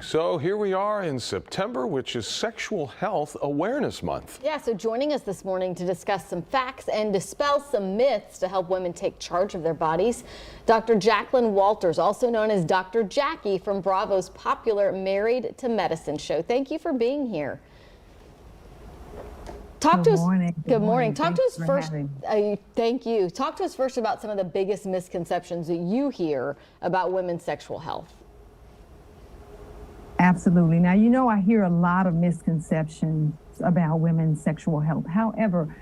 So here we are in September, which is Sexual Health Awareness Month. Yeah, so joining us this morning to discuss some facts and dispel some myths to help women take charge of their bodies, Dr. Jacqueline Walters, also known as Dr. Jackie from Bravo's popular Married to Medicine show. Thank you for being here. Good morning. Good morning. Talk to us Thanks for first. having Thank you. Talk to us first about some of the biggest misconceptions that you hear about women's sexual health. Absolutely. Now, you know, I hear a lot of misconceptions about women's sexual health. However,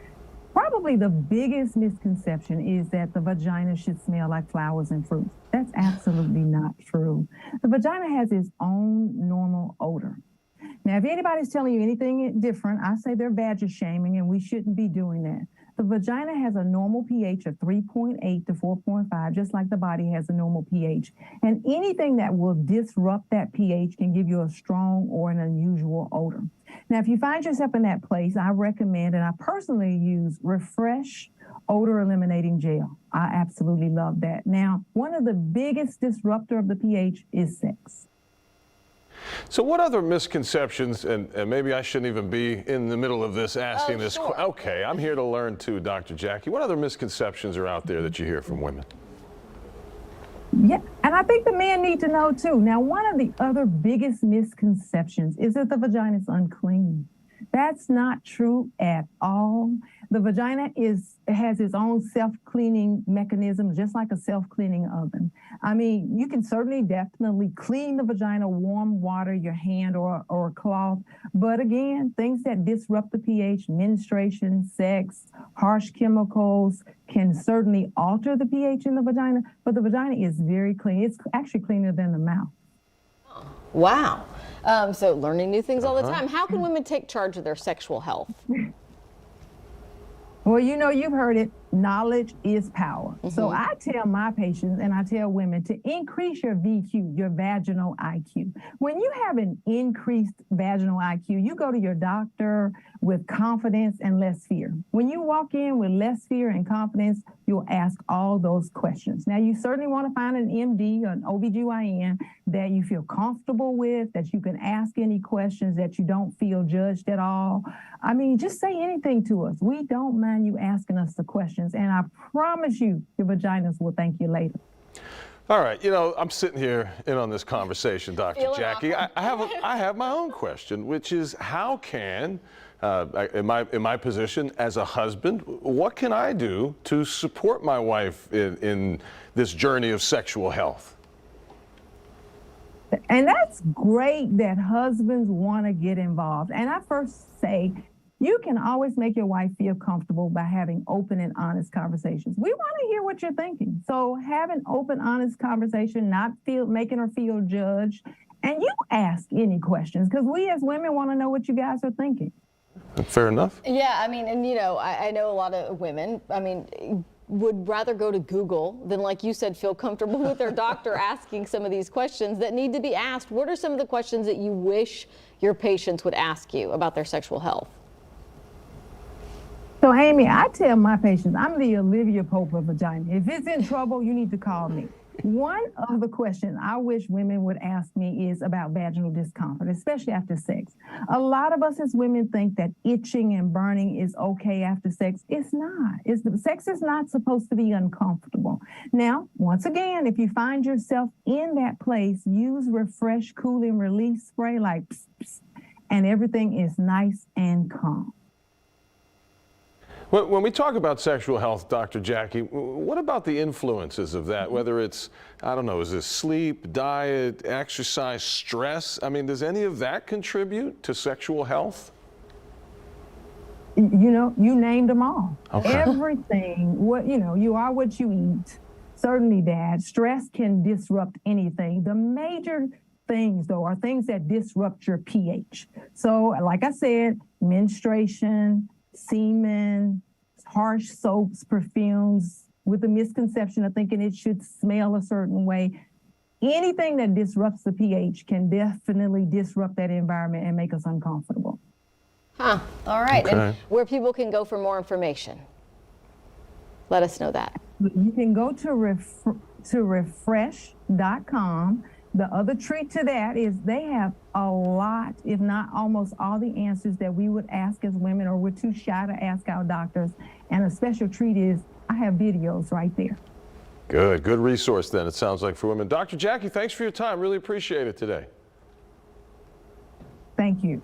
probably the biggest misconception is that the vagina should smell like flowers and fruits. That's absolutely not true. The vagina has its own normal odor. Now, if anybody's telling you anything different, I say they're vagina shaming, and we shouldn't be doing that. The vagina has a normal pH of 3.8 to 4.5, just like the body has a normal pH. And anything that will disrupt that pH can give you a strong or an unusual odor. Now, if you find yourself in that place, I recommend, and I personally use, Refresh Odor Eliminating Gel. I absolutely love that. Now, one of the biggest disruptor of the pH is sex. So what other misconceptions, and maybe I shouldn't even be in the middle of this asking this. Sure. Okay, I'm here to learn too, Dr. Jackie. What other misconceptions are out there that you hear from women? Yeah, and I think the men need to know too. Now, one of the other biggest misconceptions is that the vagina is unclean. That's not true at all. The vagina has its own self-cleaning mechanism, just like a self-cleaning oven. I mean, you can certainly definitely clean the vagina, warm water, your hand or a cloth. But again, things that disrupt the pH, menstruation, sex, harsh chemicals can certainly alter the pH in the vagina, but the vagina is very clean. It's actually cleaner than the mouth. Wow. So learning new things all the time. How can women take charge of their sexual health? Well, you know, you've heard it. Knowledge is power. So I tell my patients and I tell women to increase your VQ, your vaginal IQ. When you have an increased vaginal IQ, you go to your doctor with confidence and less fear. When you walk in with less fear and confidence, you'll ask all those questions. Now, you certainly want to find an MD or an OBGYN that you feel comfortable with, that you can ask any questions, that you don't feel judged at all. I mean, just say anything to us. We don't mind you asking us the questions, and I promise you, your vaginas will thank you later. All right, you know, I'm sitting here in on this conversation, Dr. Jackie. I have my own question, which is how can, in my position as a husband, what can I do to support my wife in this journey of sexual health? And that's great that husbands want to get involved. And I first say, you can always make your wife feel comfortable by having open and honest conversations. We want to hear what you're thinking. So have an open, honest conversation, not making her feel judged. And you ask any questions, because we as women want to know what you guys are thinking. Fair enough. Yeah, I mean, and you know, I know a lot of women, I mean, would rather go to Google than, like you said, feel comfortable with their doctor asking some of these questions that need to be asked. What are some of the questions that you wish your patients would ask you about their sexual health? So, Amy, I tell my patients, I'm the Olivia Pope of vagina. If it's in trouble, you need to call me. One of the questions I wish women would ask me is about vaginal discomfort, especially after sex. A lot of us as women think that itching and burning is okay after sex. It's not. Sex is not supposed to be uncomfortable. Now, once again, if you find yourself in that place, use Refresh Cool and Release spray like pss, pss, and everything is nice and calm. When we talk about sexual health, Dr. Jackie, what about the influences of that? Whether it's, I don't know, is this sleep, diet, exercise, stress? I mean, does any of that contribute to sexual health? You know, you named them all. Okay. Everything, you are what you eat. Certainly that. Stress can disrupt anything. The major things, though, are things that disrupt your pH. So, like I said, menstruation, semen, harsh soaps, perfumes, with the misconception of thinking it should smell a certain way. Anything that disrupts the pH can definitely disrupt that environment and make us uncomfortable. Huh. All right. Okay. And where people can go for more information? Let us know that. You can go to refresh.com. The other treat to that is they have a lot, if not almost all the answers that we would ask as women or we're too shy to ask our doctors. And a special treat is I have videos right there. Good resource then, it sounds like, for women. Dr. Jackie, thanks for your time. Really appreciate it today. Thank you.